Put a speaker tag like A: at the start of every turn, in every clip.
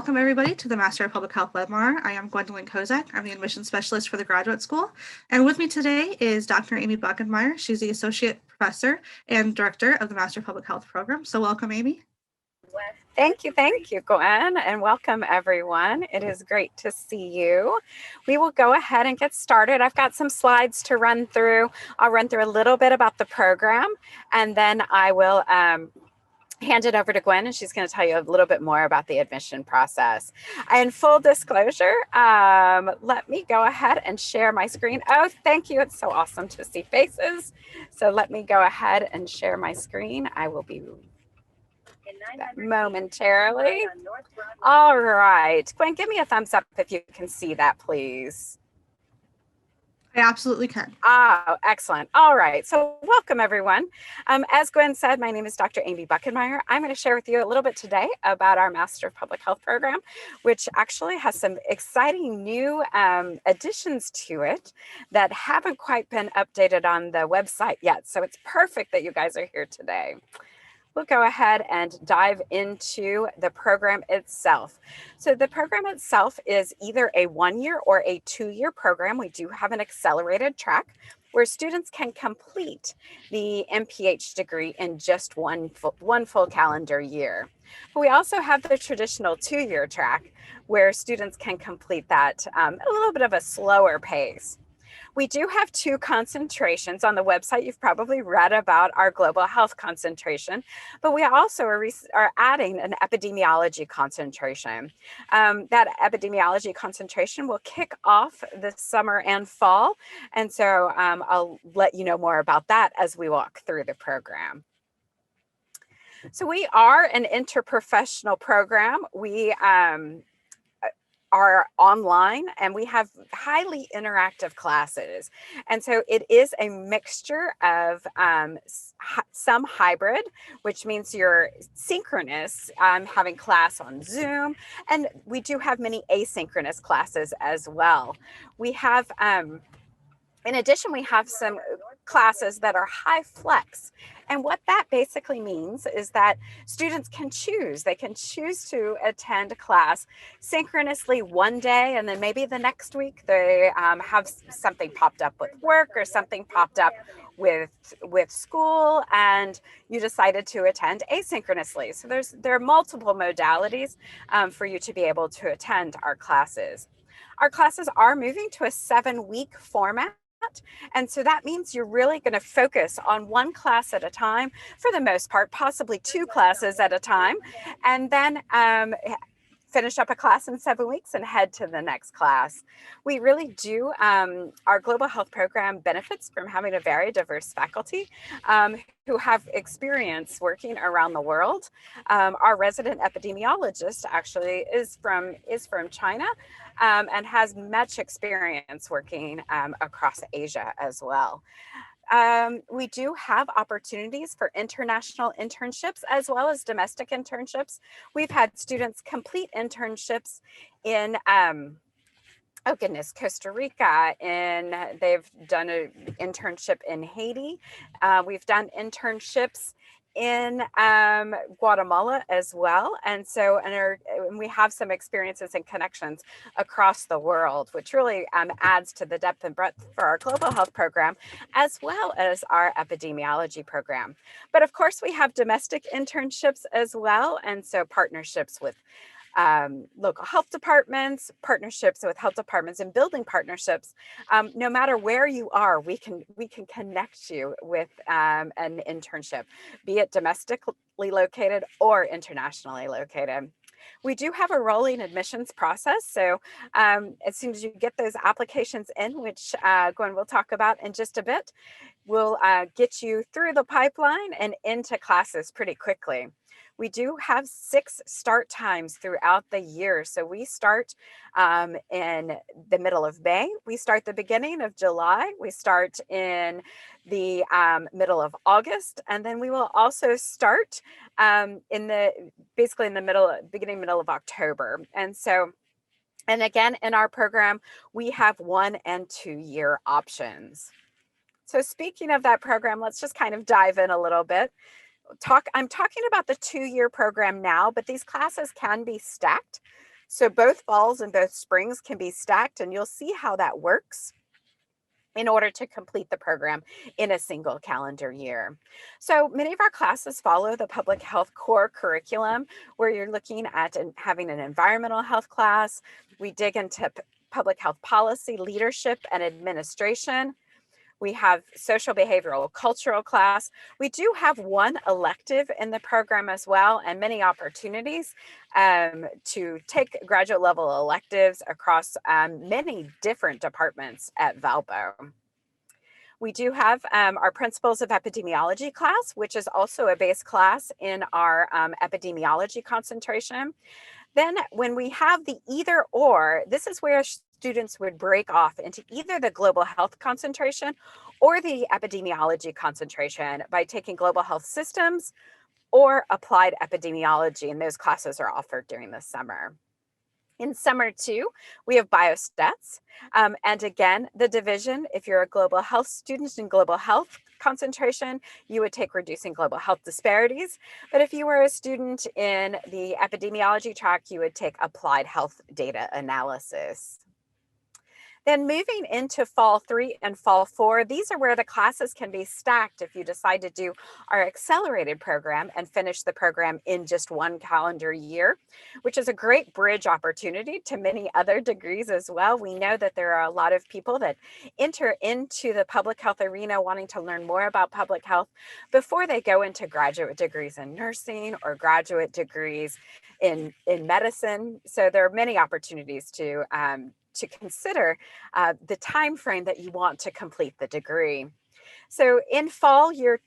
A: welcome everybody to the Master of Public Health webinar. I am Gwendolyn Kozak. I'm the admissions specialist for the graduate school. And with me today is Dr. Amy Buckenmeyer. She's the associate professor and director of the Master of Public Health program. So welcome, Amy.
B: Thank you, Gwen, and welcome everyone. It is great to see you. We will go ahead and get started. I've got some slides to run through. I'll run through a little bit about the program, and then I will hand it over to Gwen, and she's going to tell you a little bit more about the admission process. And full disclosure, let me go ahead and share my screen. Oh, thank you. It's so awesome to see faces. So let me go ahead and share my screen. I will be momentarily. All right. Gwen, give me a thumbs up if you can see that, please.
A: I absolutely can.
B: Oh, excellent. All right. So welcome, everyone. As Gwen said, my name is Dr. Amy Buckenmeyer. I'm going to share with you a little bit today about our Master of Public Health program, which actually has some exciting new additions to it that haven't quite been updated on the website yet. So it's perfect that you guys are here today. We'll go ahead and dive into the program itself. So the program itself is either a 1-year or a 2-year program. We do have an accelerated track where students can complete the MPH degree in just one full calendar year. But we also have the traditional 2-year track where students can complete that a little bit of a slower pace. We do have 2 concentrations on the website. You've probably read about our global health concentration, but we also are adding an epidemiology concentration. That epidemiology concentration will kick off this summer and fall. And so I'll let you know more about that as we walk through the program. So we are an interprofessional program. We are online and we have highly interactive classes. And so it is a mixture of some hybrid, which means you're synchronous, having class on Zoom, and we do have many asynchronous classes as well. We have, in addition, we have some classes that are high flex. And what that basically means is that students can choose. They can choose to attend a class synchronously one day, and then maybe the next week they have something popped up with work or something popped up with school, and you decided to attend asynchronously. So there are multiple modalities for you to be able to attend our classes. Our classes are moving to a 7-week format. And so that means you're really going to focus on one class at a time for the most part, possibly 2 classes at a time, and then finish up a class in 7 weeks and head to the next class. We really do, our global health program benefits from having a very diverse faculty who have experience working around the world. Our resident epidemiologist actually is from China and has much experience working across Asia as well. We do have opportunities for international internships as well as domestic internships. We've had students complete internships in, Costa Rica, and they've done an internship in Haiti. We've done internships in Guatemala as well. And so, and we have some experiences and connections across the world, which really adds to the depth and breadth for our global health program, as well as our epidemiology program. But of course, we have domestic internships as well. And so partnerships with local health departments, partnerships with health departments, and building partnerships. No matter where you are, we can connect you with an internship, be it domestically located or internationally located. We do have a rolling admissions process. So as soon as you get those applications in, which Gwen will talk about in just a bit, we'll get you through the pipeline and into classes pretty quickly. We do have 6 start times throughout the year. So we start in the middle of May. We start the beginning of July. We start in the middle of August. And then we will also start basically in the beginning, middle of October. And so, and again, in our program, we have 1- and 2-year options. So speaking of that program, let's just kind of dive in a little bit. I'm talking about the 2-year program now, but these classes can be stacked. So both falls and both springs can be stacked, and you'll see how that works in order to complete the program in a single calendar year. So many of our classes follow the public health core curriculum, where you're looking at having an environmental health class. We dig into public health policy, leadership, and administration. We have social behavioral cultural class. We do have one elective in the program as well, and many opportunities to take graduate level electives across many different departments at Valpo. We do have our Principles of Epidemiology class, which is also a base class in our epidemiology concentration. Then when we have the either or, this is where students would break off into either the global health concentration or the epidemiology concentration by taking global health systems or applied epidemiology, and those classes are offered during the summer. In summer 2, we have biostats. And again, the division, if you're a global health student in global health concentration, you would take reducing global health disparities. But if you were a student in the epidemiology track, you would take applied health data analysis. Then moving into fall 3 and fall 4, these are where the classes can be stacked if you decide to do our accelerated program and finish the program in just one calendar year, which is a great bridge opportunity to many other degrees as well. We know that there are a lot of people that enter into the public health arena wanting to learn more about public health before they go into graduate degrees in nursing or graduate degrees in medicine. So there are many opportunities to consider the time frame that you want to complete the degree. So in fall, you're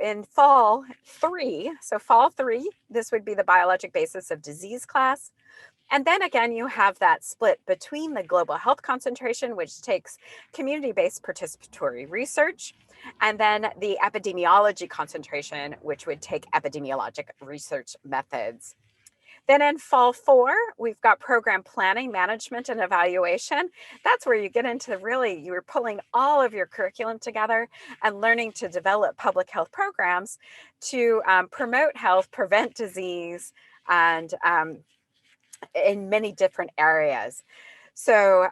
B: in fall 3. So fall 3, this would be the biologic basis of disease class. And then again, you have that split between the global health concentration, which takes community-based participatory research, and then the epidemiology concentration, which would take epidemiologic research methods. Then in fall 4, we've got program planning, management, and evaluation. That's where you get into really, you're pulling all of your curriculum together and learning to develop public health programs to promote health, prevent disease, and in many different areas. So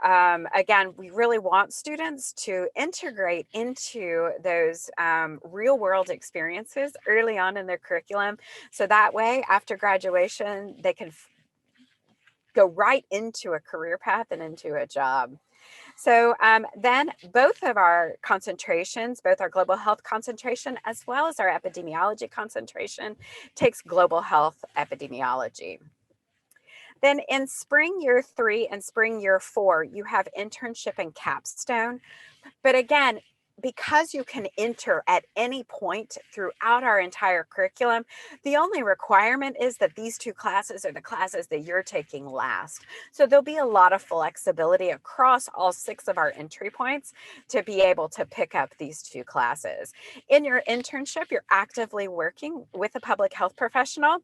B: again, we really want students to integrate into those real world experiences early on in their curriculum. So that way, after graduation, they can go right into a career path and into a job. So then both of our concentrations, both our global health concentration as well as our epidemiology concentration, takes global health epidemiology. Then in spring year 3 and spring year 4, you have internship and capstone. But again, because you can enter at any point throughout our entire curriculum, the only requirement is that these 2 classes are the classes that you're taking last. So there'll be a lot of flexibility across all 6 of our entry points to be able to pick up these 2 classes. In your internship, you're actively working with a public health professional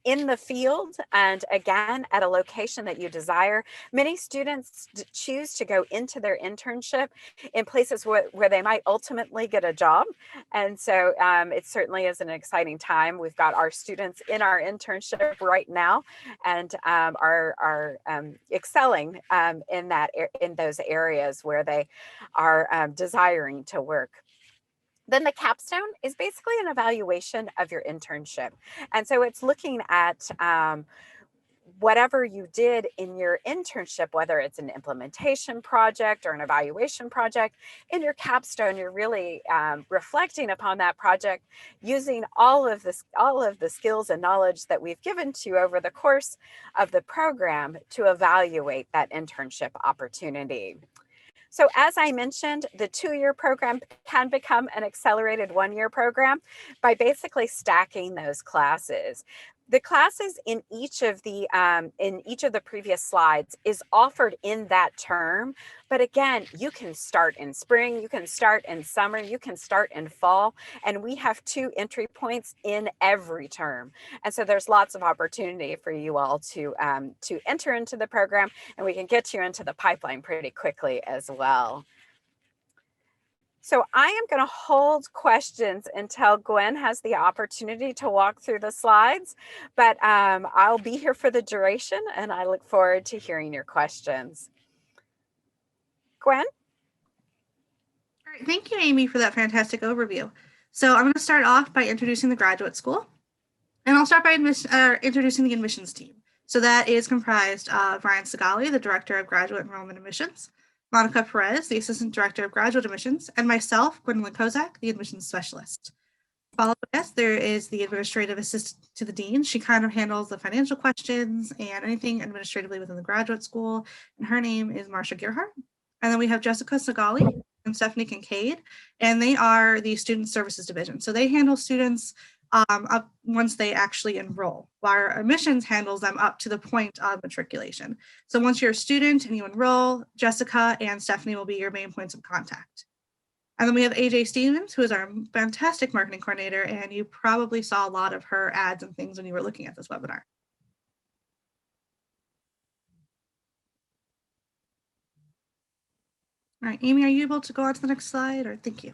B: in the field, and again, at a location that you desire. Many students choose to go into their internship in places where they might ultimately get a job. And so it certainly is an exciting time. We've got our students in our internship right now and are excelling in those areas where they are desiring to work. Then the capstone is basically an evaluation of your internship. And so it's looking at whatever you did in your internship, whether it's an implementation project or an evaluation project. In your capstone, you're really reflecting upon that project using all of the skills and knowledge that we've given to you over the course of the program to evaluate that internship opportunity. So as I mentioned, the 2-year program can become an accelerated 1-year program by basically stacking those classes. The classes in each of the previous slides is offered in that term, but again, you can start in spring, you can start in summer, you can start in fall, and we have 2 entry points in every term. And so there's lots of opportunity for you all to enter into the program, and we can get you into the pipeline pretty quickly as well. So I am going to hold questions until Gwen has the opportunity to walk through the slides, but I'll be here for the duration and I look forward to hearing your questions. Gwen?
A: All right, thank you, Amy, for that fantastic overview. So I'm going to start off by introducing the graduate school, and I'll start by introducing the admissions team. So that is comprised of Ryan Segali, the Director of Graduate Enrollment Admissions, Monica Perez, the Assistant Director of Graduate Admissions, and myself, Gwendolyn Kozak, the Admissions Specialist. Followed by us, there is the Administrative Assistant to the Dean. She kind of handles the financial questions and anything administratively within the graduate school, and her name is Marcia Gerhardt. And then we have Jessica Segali and Stephanie Kincaid, and they are the Student Services Division. So they handle students up once they actually enroll, while admissions handles them up to the point of matriculation. So once you're a student and you enroll, Jessica and Stephanie will be your main points of contact. And then we have AJ Stevens, who is our fantastic marketing coordinator, and you probably saw a lot of her ads and things when you were looking at this webinar. All right, Amy, are you able to go on to the next slide? Or thank you.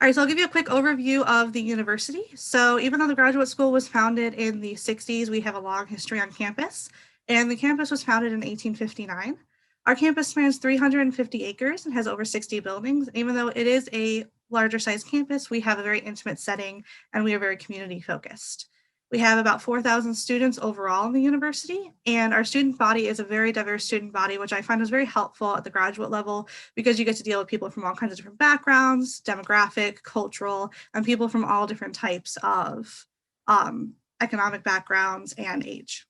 A: All right, so I'll give you a quick overview of the university. So even though the graduate school was founded in the 60s, we have a long history on campus, and the campus was founded in 1859. Our campus spans 350 acres and has over 60 buildings. Even though it is a larger size campus, we have a very intimate setting and we are very community focused. We have about 4,000 students overall in the university, and our student body is a very diverse student body, which I find is very helpful at the graduate level because you get to deal with people from all kinds of different backgrounds, demographic, cultural, and people from all different types of economic backgrounds and age.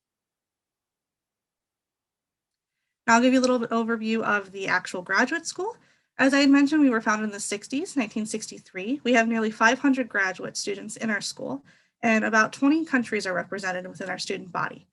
A: Now I'll give you a little bit overview of the actual graduate school. As I had mentioned, we were founded in the 60s, 1963. We have nearly 500 graduate students in our school, and about 20 countries are represented within our student body.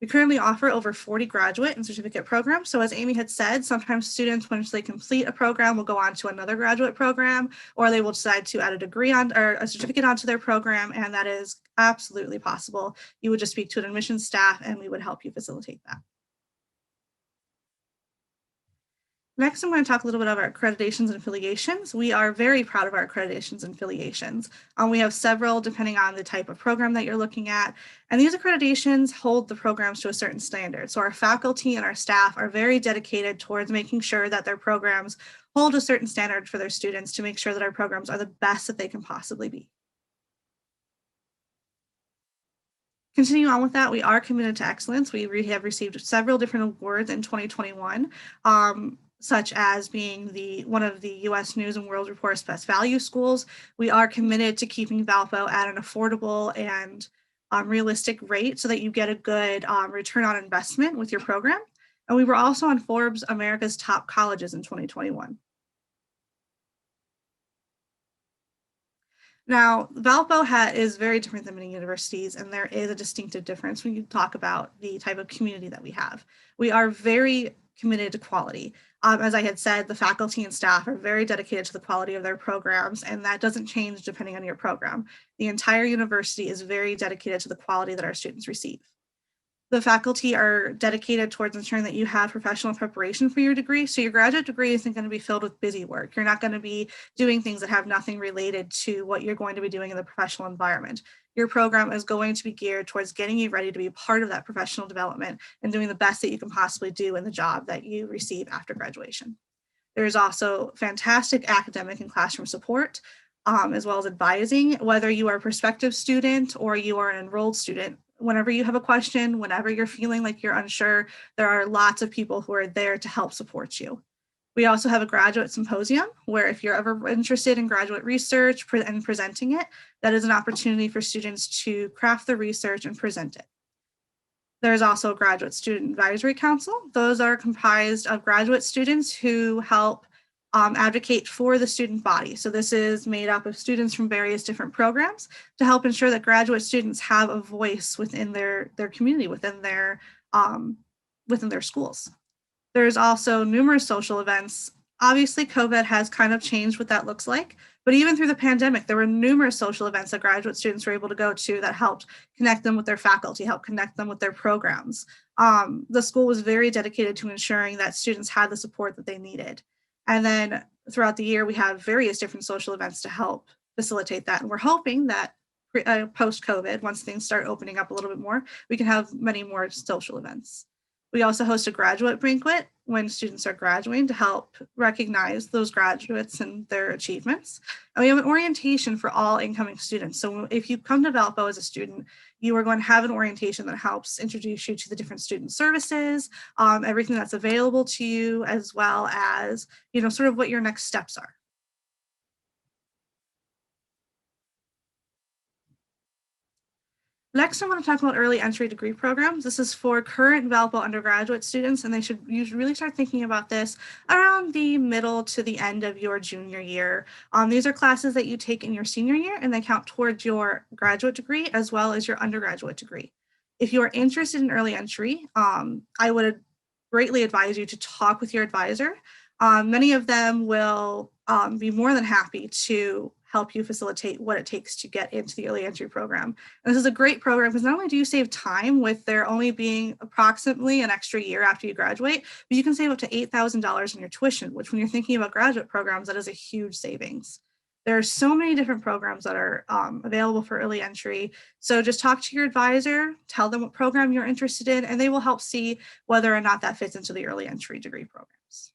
A: We currently offer over 40 graduate and certificate programs. So as Amy had said, sometimes students, once they complete a program, will go on to another graduate program, or they will decide to add a degree on or a certificate onto their program, and that is absolutely possible. You would just speak to an admissions staff and we would help you facilitate that. Next, I'm going to talk a little bit about our accreditations and affiliations. We are very proud of our accreditations and affiliations. We have several depending on the type of program that you're looking at. And these accreditations hold the programs to a certain standard. So our faculty and our staff are very dedicated towards making sure that their programs hold a certain standard for their students to make sure that our programs are the best that they can possibly be. Continuing on with that, we are committed to excellence. We have received several different awards in 2021. Such as being one of the U.S. News and World Report's best value schools. We are committed to keeping Valpo at an affordable and realistic rate so that you get a good return on investment with your program. And we were also on Forbes America's Top Colleges in 2021. Now, Valpo is very different than many universities, and there is a distinctive difference when you talk about the type of community that we have. We are very committed to quality. As I had said, the faculty and staff are very dedicated to the quality of their programs, and that doesn't change depending on your program. The entire university is very dedicated to the quality that our students receive. The faculty are dedicated towards ensuring that you have professional preparation for your degree. So your graduate degree isn't going to be filled with busy work. You're not going to be doing things that have nothing related to what you're going to be doing in the professional environment. Your program is going to be geared towards getting you ready to be part of that professional development and doing the best that you can possibly do in the job that you receive after graduation. There's also fantastic academic and classroom support, as well as advising, whether you are a prospective student or you are an enrolled student. Whenever you have a question, whenever you're feeling like you're unsure, there are lots of people who are there to help support you. We also have a graduate symposium where if you're ever interested in graduate research and presenting it, that is an opportunity for students to craft the research and present it. There's also a graduate student advisory council. Those are comprised of graduate students who help advocate for the student body. So this is made up of students from various different programs to help ensure that graduate students have a voice within their community, within their schools. There's also numerous social events. Obviously, COVID has kind of changed what that looks like, but even through the pandemic, there were numerous social events that graduate students were able to go to that helped connect them with their faculty, helped connect them with their programs. The school was very dedicated to ensuring that students had the support that they needed. And then throughout the year, we have various different social events to help facilitate that. And we're hoping that post-COVID, once things start opening up a little bit more, we can have many more social events. We also host a graduate banquet when students are graduating to help recognize those graduates and their achievements. And we have an orientation for all incoming students. So if you come to Valpo as a student, you are going to have an orientation that helps introduce you to the different student services, everything that's available to you, as well as, sort of what your next steps are. Next, I want to talk about early entry degree programs. This is for current Valpo undergraduate students, and you should really start thinking about this around the middle to the end of your junior year. These are classes that you take in your senior year, and they count towards your graduate degree as well as your undergraduate degree. If you are interested in early entry, I would greatly advise you to talk with your advisor. Many of them will be more than happy to help you facilitate what it takes to get into the early entry program. And this is a great program because not only do you save time with there only being approximately an extra year after you graduate, but you can save up to $8,000 in your tuition, which when you're thinking about graduate programs, that is a huge savings. There are so many different programs that are available for early entry. So just talk to your advisor, tell them what program you're interested in, and they will help see whether or not that fits into the early entry degree programs.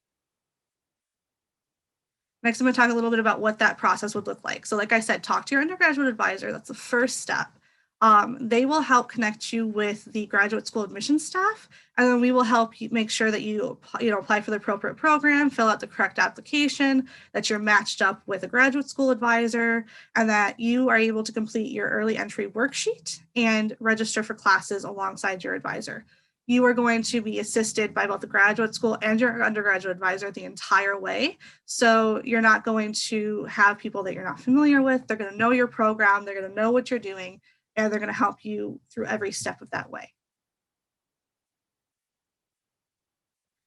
A: Next, I'm going to talk a little bit about what that process would look like. So like I said, talk to your undergraduate advisor. That's the first step. They will help connect you with the graduate school admissions staff, and then we will help you make sure that you apply for the appropriate program, fill out the correct application, that you're matched up with a graduate school advisor, and that you are able to complete your early entry worksheet and register for classes alongside your advisor. You are going to be assisted by both the graduate school and your undergraduate advisor the entire way. So you're not going to have people that you're not familiar with. They're going to know your program. They're going to know what you're doing, and they're going to help you through every step of that way.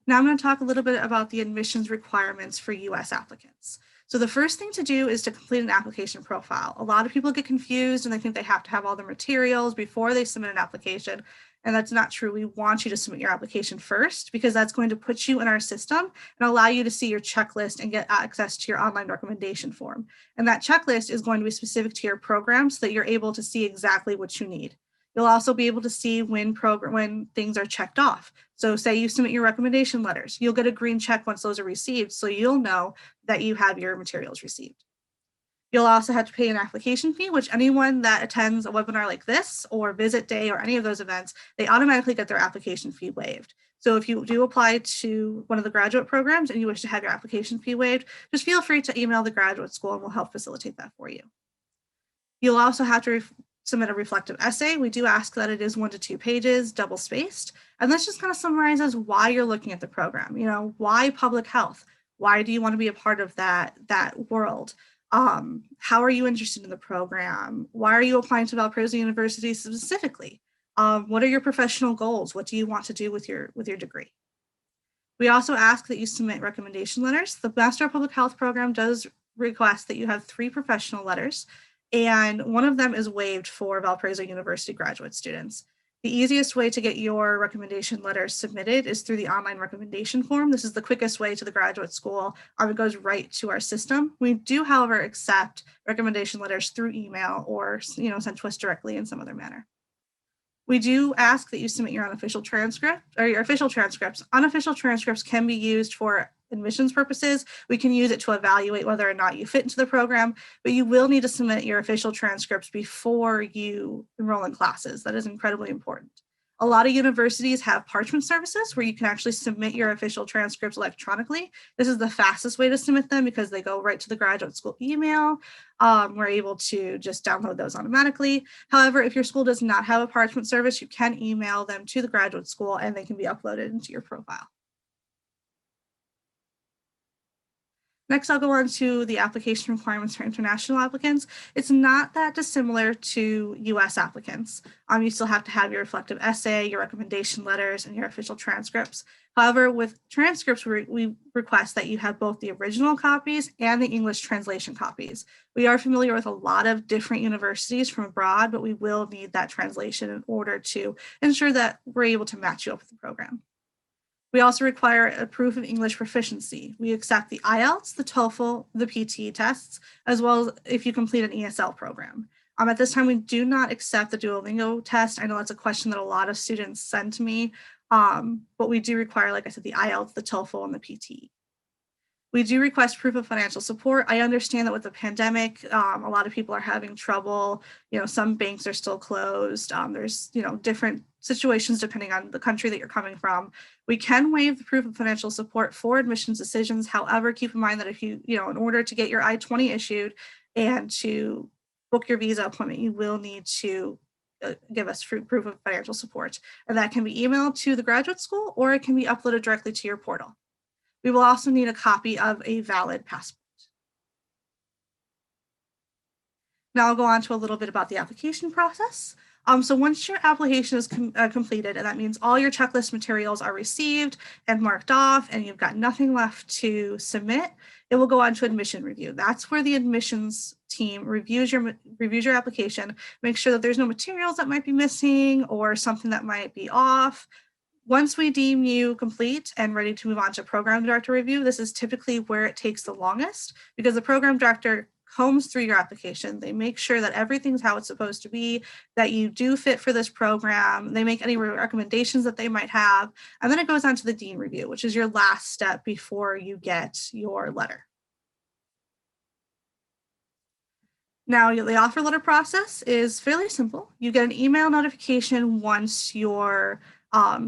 A: Now I'm going to talk a little bit about the admissions requirements for U.S. applicants. So the first thing to do is to complete an application profile. A lot of people get confused and they think they have to have all the materials before they submit an application. And that's not true. We want you to submit your application first because that's going to put you in our system and allow you to see your checklist and get access to your online recommendation form. And that checklist is going to be specific to your program so that you're able to see exactly what you need. You'll also be able to see when things are checked off. So say you submit your recommendation letters, you'll get a green check once those are received, so you'll know that you have your materials received. You'll also have to pay an application fee, which anyone that attends a webinar like this or visit day or any of those events, they automatically get their application fee waived. So if you do apply to one of the graduate programs and you wish to have your application fee waived, just feel free to email the graduate school and we'll help facilitate that for you. You'll also have to submit a reflective essay. We do ask that it is 1 to 2 pages, double spaced. And this just kind of summarizes why you're looking at the program. Why public health? Why do you want to be a part of that world? How are you interested in the program? Why are you applying to Valparaiso University specifically? What are your professional goals? What do you want to do with your degree? We also ask that you submit recommendation letters. The Master of Public Health program does request that you have 3 professional letters, and one of them is waived for Valparaiso University graduate students. The easiest way to get your recommendation letters submitted is through the online recommendation form. This is the quickest way to the graduate school. It goes right to our system. We do, however, accept recommendation letters through email or sent to us directly in some other manner. We do ask that you submit your unofficial transcript or your official transcripts. Unofficial transcripts can be used for admissions purposes. We can use it to evaluate whether or not you fit into the program, but you will need to submit your official transcripts before you enroll in classes. That is incredibly important. A lot of universities have parchment services where you can actually submit your official transcripts electronically. This is the fastest way to submit them because they go right to the graduate school email. We're able to just download those automatically. However, if your school does not have a parchment service, you can email them to the graduate school and they can be uploaded into your profile. Next, I'll go on to the application requirements for international applicants. It's not that dissimilar to U.S. applicants. You still have to have your reflective essay, your recommendation letters, and your official transcripts. However, with transcripts, we request that you have both the original copies and the English translation copies. We are familiar with a lot of different universities from abroad, but we will need that translation in order to ensure that we're able to match you up with the program. We also require a proof of English proficiency. We accept the IELTS, the TOEFL, the PT tests, as well as if you complete an ESL program. At this time, we do not accept the Duolingo test. I know that's a question that a lot of students send to me, but we do require, like I said, the IELTS, the TOEFL, and the PT. We do request proof of financial support. I understand that with the pandemic, a lot of people are having trouble. Some banks are still closed. There's, different situations depending on the country that you're coming from. We can waive the proof of financial support for admissions decisions. However, keep in mind that if you, in order to get your I-20 issued and to book your visa appointment, you will need to give us proof of financial support. And that can be emailed to the graduate school, or it can be uploaded directly to your portal. We will also need a copy of a valid passport. Now I'll go on to a little bit about the application process. So once your application is completed, and that means all your checklist materials are received and marked off, and you've got nothing left to submit, it will go on to admission review. That's where the admissions team reviews your application, make sure that there's no materials that might be missing or something that might be off. Once we deem you complete and ready to move on to program director review, this is typically where it takes the longest, because the program director combs through your application. They make sure that everything's how it's supposed to be, that you do fit for this program. They make any recommendations that they might have. And then it goes on to the dean review, which is your last step before you get your letter. Now, the offer letter process is fairly simple. You get an email notification once your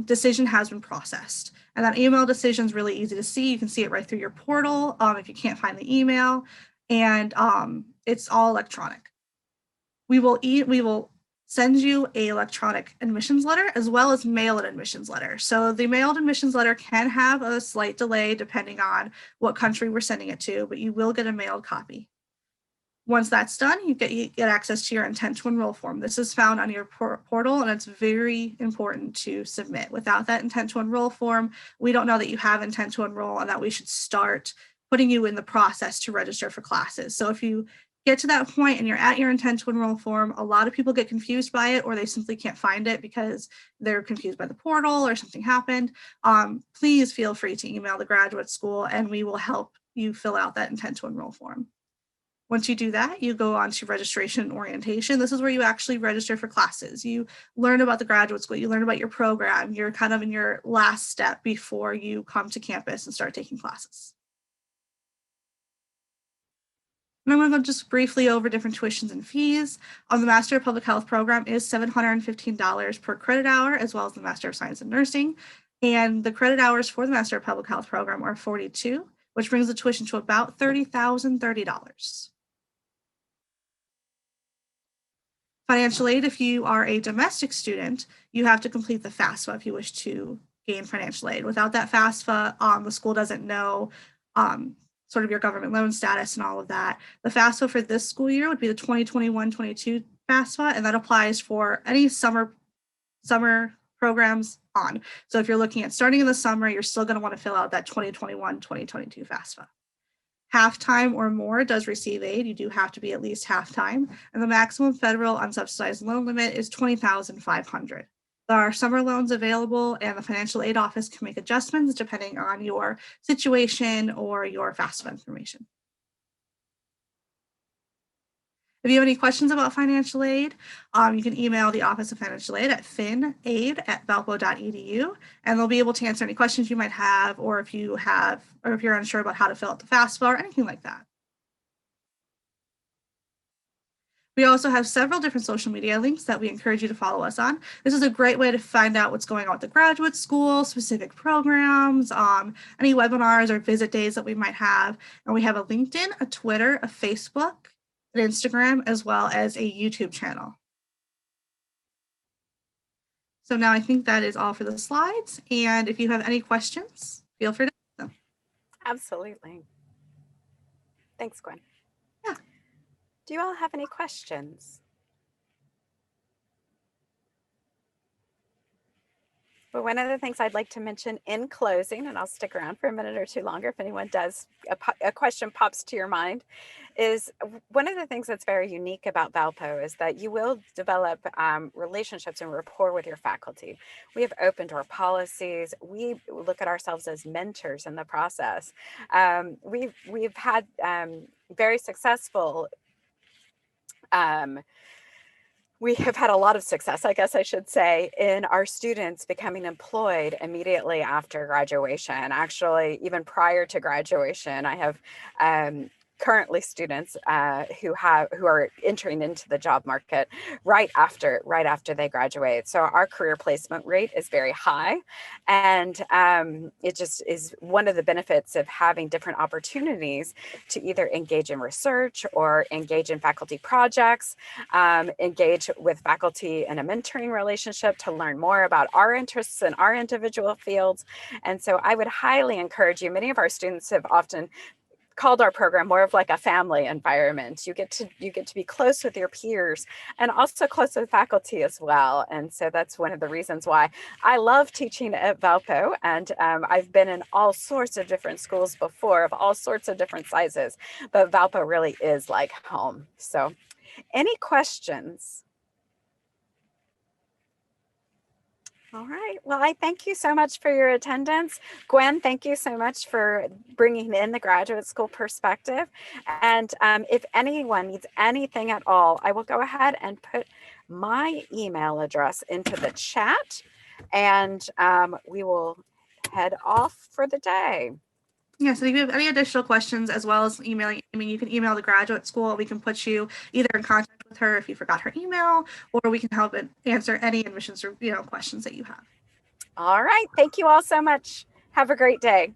A: decision has been processed. And that email decision is really easy to see. You can see it right through your portal if you can't find the email. And it's all electronic. We will send you an electronic admissions letter as well as mailed admissions letter. So the mailed admissions letter can have a slight delay depending on what country we're sending it to, but you will get a mailed copy. Once that's done, you get access to your intent to enroll form. This is found on your portal, and it's very important to submit. Without that intent to enroll form, we don't know that you have intent to enroll and that we should start putting you in the process to register for classes. So if you get to that point and you're at your intent to enroll form, a lot of people get confused by it, or they simply can't find it because they're confused by the portal or something happened. Please feel free to email the graduate school and we will help you fill out that intent to enroll form. Once you do that, you go on to registration and orientation. This is where you actually register for classes. You learn about the graduate school, you learn about your program. You're kind of in your last step before you come to campus and start taking classes. And I'm going to go just briefly over different tuitions and fees. On the Master of Public Health program is $715 per credit hour, as well as the Master of Science in Nursing. And the credit hours for the Master of Public Health program are 42, which brings the tuition to about $30,030. Financial aid, if you are a domestic student, you have to complete the FAFSA if you wish to gain financial aid. Without that FAFSA, the school doesn't know sort of your government loan status and all of that. The FAFSA for this school year would be the 2021-22 FAFSA, and that applies for any summer programs on. So if you're looking at starting in the summer, you're still going to want to fill out that 2021-2022 FAFSA. Half-time or more does receive aid. You do have to be at least half-time. And the maximum federal unsubsidized loan limit is $20,500. There are summer loans available, and the financial aid office can make adjustments depending on your situation or your FAFSA information. If you have any questions about financial aid, you can email the Office of Financial Aid at finaid@valpo.edu, and they'll be able to answer any questions you might have, or if you're unsure about how to fill out the FAFSA or anything like that. We also have several different social media links that we encourage you to follow us on. This is a great way to find out what's going on with the graduate school, specific programs, any webinars or visit days that we might have. And we have a LinkedIn, a Twitter, a Facebook, an Instagram, as well as a YouTube channel. So now I think that is all for the slides. And if you have any questions, feel free to ask them.
B: Absolutely. Thanks, Gwen.
A: Yeah.
B: Do you all have any questions? But one of the things I'd like to mention in closing, and I'll stick around for a minute or two longer if anyone does, a question pops to your mind, is one of the things that's very unique about Valpo is that you will develop relationships and rapport with your faculty. We have open door policies. We look at ourselves as mentors in the process. We've had very successful we have had a lot of success, I guess I should say, in our students becoming employed immediately after graduation. Actually, even prior to graduation, I have currently students who are entering into the job market right after they graduate. So our career placement rate is very high, and it just is one of the benefits of having different opportunities to either engage in research or engage in faculty projects, engage with faculty in a mentoring relationship to learn more about our interests in our individual fields. And so I would highly encourage you. Many of our students have often called our program more of like a family environment. You get to be close with your peers and also close with faculty as well. And so that's one of the reasons why I love teaching at Valpo. And I've been in all sorts of different schools before, of all sorts of different sizes, but Valpo really is like home. So any questions? All right. Well, I thank you so much for your attendance. Gwen, thank you so much for bringing in the graduate school perspective. And if anyone needs anything at all, I will go ahead and put my email address into the chat, and we will head off for the day.
A: Yeah, so if you have any additional questions as well as emailing, I mean, you can email the graduate school. We can put you either in contact with her if you forgot her email, or we can help answer any admissions or questions that you have.
B: All right. Thank you all so much. Have a great day.